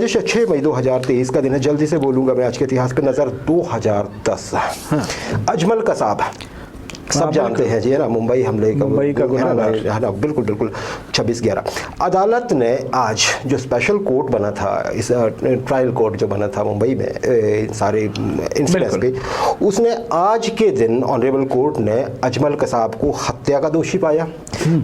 राजेश 6 मई 2023 का दिन है। जल्दी से बोलूंगा मैं आज के इतिहास पे नजर। 2010 अजमल कसाब सब जानते हैं जी, है ना, मुंबई हमले का, मुंबई का गुनाहगार, है ना, बिल्कुल बिल्कुल 26/11। अदालत ने आज जो स्पेशल कोर्ट बना था, इस ट्रायल कोर्ट जो बना था मुंबई में सारे इंसिडेंट्स पे, उसने आज के दिन ऑनरेबल कोर्ट ने अजमल कसाब को हत्या का दोषी पाया,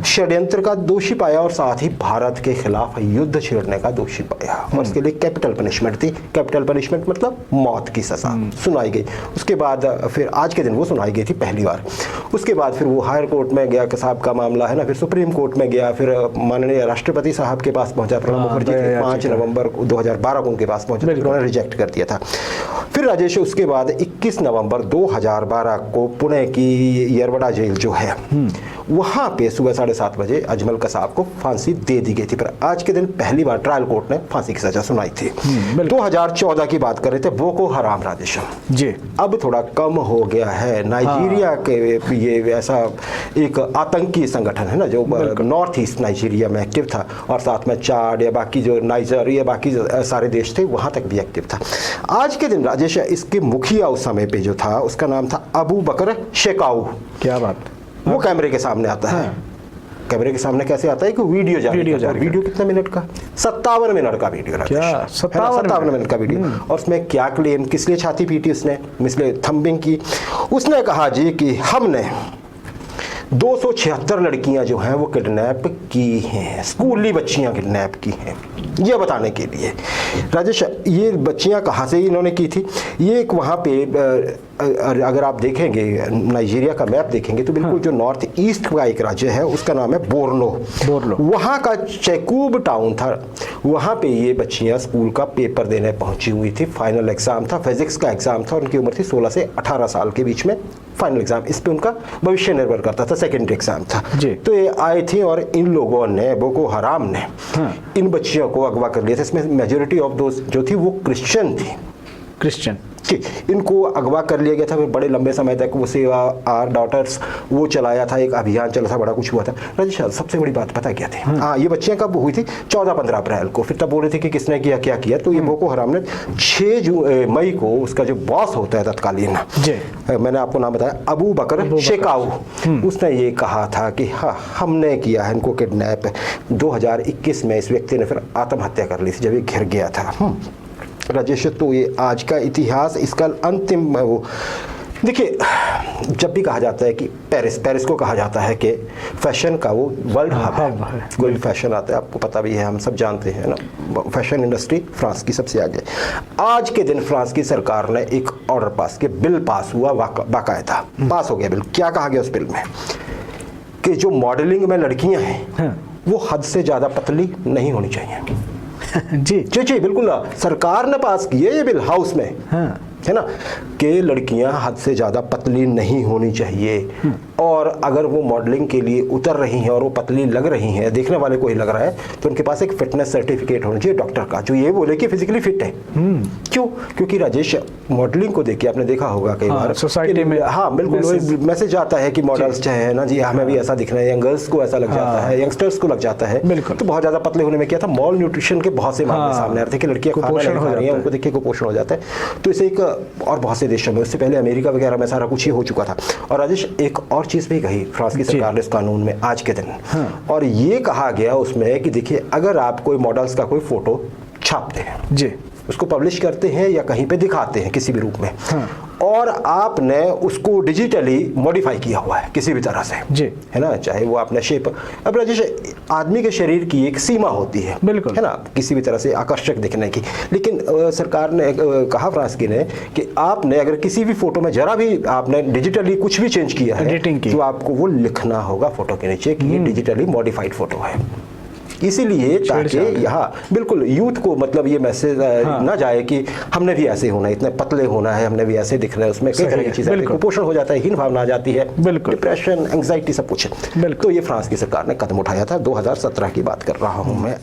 षड्यंत्र का दोषी पाया और साथ ही भारत के खिलाफ युद्ध छेड़ने का दोषी पाया और उसके लिए कैपिटल पनिशमेंट थी। कैपिटल पनिशमेंट मतलब मौत की सजा सुनाई गई। उसके बाद फिर आज के दिन वो सुनाई गई थी पहली बार। उसके बाद फिर वो हायर कोर्ट में गया, कसाब का मामला, है ना, फिर सुप्रीम कोर्ट में गया, फिर माननीय राष्ट्रपति साहब के पास पहुंचा, प्रणब मुखर्जी 5 नवंबर 2012 को उनके पास पहुंचा, उन्होंने रिजेक्ट कर दिया था। फिर राजेश उसके बाद 21 नवंबर 2012 को पुणे की येरवड़ा जेल जो है वहां पे सुबह 7:30 बजे अजमल कसाब को फांसी दे दी गई थी। पर आज के दिन पहली बार ट्रायल कोर्ट ने फांसी की सजा सुनाई थी। 2014 की बात कर रहे थे, बोको हराम राजेश जी, अब थोड़ा कम हो गया है। नाइजीरिया के ये ऐसा एक आतंकी संगठन है ना जो नॉर्थ ईस्ट नाइजीरिया में एक्टिव था और साथ में चाड या बाकी जो नाइजर या बाकी सारे देश थे वहां तक भी एक्टिव था। आज के दिन राजेश इसके मुखिया उस समय पे जो था उसका नाम था अबू बकर शेकाऊ। क्या बात, वो कैमरे के सामने आता है। कैमरे के सामने कैसे आता है कि वीडियो वीडियो कितने मिनट का, 57 मिनट का वीडियो, क्या 57 मिनट का वीडियो। और उसमें क्या क्लेम, किस लिए छाती पीटी उसने, मिसले थंबिंग की। उसने कहा जी कि हमने 276 लड़कियां जो हैं वो किडनैप की हैं, स्कूली बच्चियां किडनैप की हैं, ये बताने के लिए। राजेश ये बच्चियां कहाँ से इन्होंने की थी, ये एक वहाँ पे अगर आप देखेंगे नाइजीरिया का मैप देखेंगे तो बिल्कुल जो नॉर्थ ईस्ट का एक राज्य है उसका नाम है बोर्नो। वहाँ का चेकूब टाउन था, वहाँ पे ये बच्चियाँ स्कूल का पेपर देने पहुँची हुई थी। फाइनल एग्जाम था, फिजिक्स का एग्जाम था, उनकी उम्र थी 16 से 18 साल के बीच में। फाइनल एग्जाम, इस पे उनका भविष्य निर्भर करता था, सेकेंडरी एग्जाम था जी। तो ये आए थे और इन लोगों ने, बोको हराम ने इन बच्चियों को अगवा कर लिया था। इसमें मेजोरिटी ऑफ दोस्त जो थी वो क्रिश्चियन थी, क्रिश्चियन। इनको अगवा कर लिया गया था। फिर बड़े लंबे समय तक वो सेवा आर डॉटर्स वो चलाया था, एक अभियान चला था, बड़ा कुछ हुआ था। राजेश सबसे बड़ी बात पता क्या थी, हाँ, ये बच्चियां कब हुई थी, 14-15 अप्रैल को। फिर तब बोल रहे थे कि किसने किया क्या किया, तो ये बोको हराम ने 6 मई को उसका जो बॉस होता है तत्कालीन, मैंने आपको नाम बताया, अबू बकर शेकाऊ, उसने ये कहा था कि हाँ हमने किया है इनको किडनैप। 2021 में इस व्यक्ति ने फिर आत्महत्या कर ली थी जब ये घिर गया था। राजेश तो ये आज का इतिहास, इसका अंतिम वो देखिए, जब भी कहा जाता है कि पेरिस को कहा जाता है कि फैशन का वो वर्ल्ड हब है, कोई भी फैशन आता है, आपको पता भी है, हम सब जानते हैं ना, फैशन इंडस्ट्री फ्रांस की सबसे आगे। आज के दिन फ्रांस की सरकार ने एक ऑर्डर पास किया, बिल पास हुआ, बाकायदा पास हो गया बिल। क्या कहा गया उस बिल में कि जो मॉडलिंग में लड़कियां हैं वो हद से ज्यादा पतली नहीं होनी चाहिए। जी जी जी बिल्कुल, सरकार ने पास किए ये बिल हाउस में, है ना, कि लड़कियां हद से ज़्यादा पतली नहीं होनी चाहिए। और अगर वो मॉडलिंग के लिए उतर रही हैं और वो पतली लग रही हैं, देखने वाले को ही लग रहा है, तो उनके पास एक फिटनेस सर्टिफिकेट होना चाहिए डॉक्टर का, जो ये बोले कि फिजिकली फिट है। क्यों? क्योंकि राजेश मॉडलिंग को देख के आपने देखा होगा कई बार सोसाइटी में, हाँ बिल्कुल, मैसेज आता है कि मॉडल्स चाहे ना जी, हमें भी ऐसा दिखना है, यंगर्स को ऐसा लग जाता है, यंगस्टर्स को लग जाता है। तो बहुत ज़्यादा पतले होने में क्या था, मॉल न्यूट्रिशन के बहुत से मामले सामने आ रहे थे कि लड़कियां खाना नहीं खा रही हैं, उनको देखिए कुपोषण हो जाता है। तो इसे एक, और बहुत से देशों में, उससे पहले अमेरिका वगैरह में सारा कुछ ही हो चुका था। और राजेश एक और चीज़ भी कही फ्रांस की सरकार ने इस कानून में आज के दिन, और ये कहा गया उसमें कि देखिए, अगर आप कोई मॉडल्स का कोई फोटो छापते हैं जी, उसको पब्लिश करते हैं या कहीं पे दिखाते हैं किसी भी रूप में, और आपने उसको डिजिटली मॉडिफाई किया हुआ है किसी भी तरह से जी, है ना, चाहे वो आपने शेप, अब राजेश आदमी के शरीर की एक सीमा होती है, बिल्कुल, है ना, किसी भी तरह से आकर्षक दिखने की। लेकिन सरकार ने कहा फ्रांस की ने कि आपने अगर किसी भी फोटो में जरा भी आपने डिजिटली कुछ भी चेंज किया है तो आपको वो लिखना होगा फोटो के नीचे कि ये डिजिटली मॉडिफाइड फोटो है। इसीलिए ताकि यहाँ बिल्कुल यूथ को मतलब ये मैसेज ना जाए कि हमने भी ऐसे होना है, इतने पतले होना है, हमने भी ऐसे दिखना है। उसमें कई तरह की चीजें, कुपोषण हो जाता है, हीन भावना आ जाती है, डिप्रेशन, एंग्जाइटी, सब कुछ। तो ये फ्रांस की सरकार ने कदम उठाया था। 2017 की बात कर रहा हूँ मैं।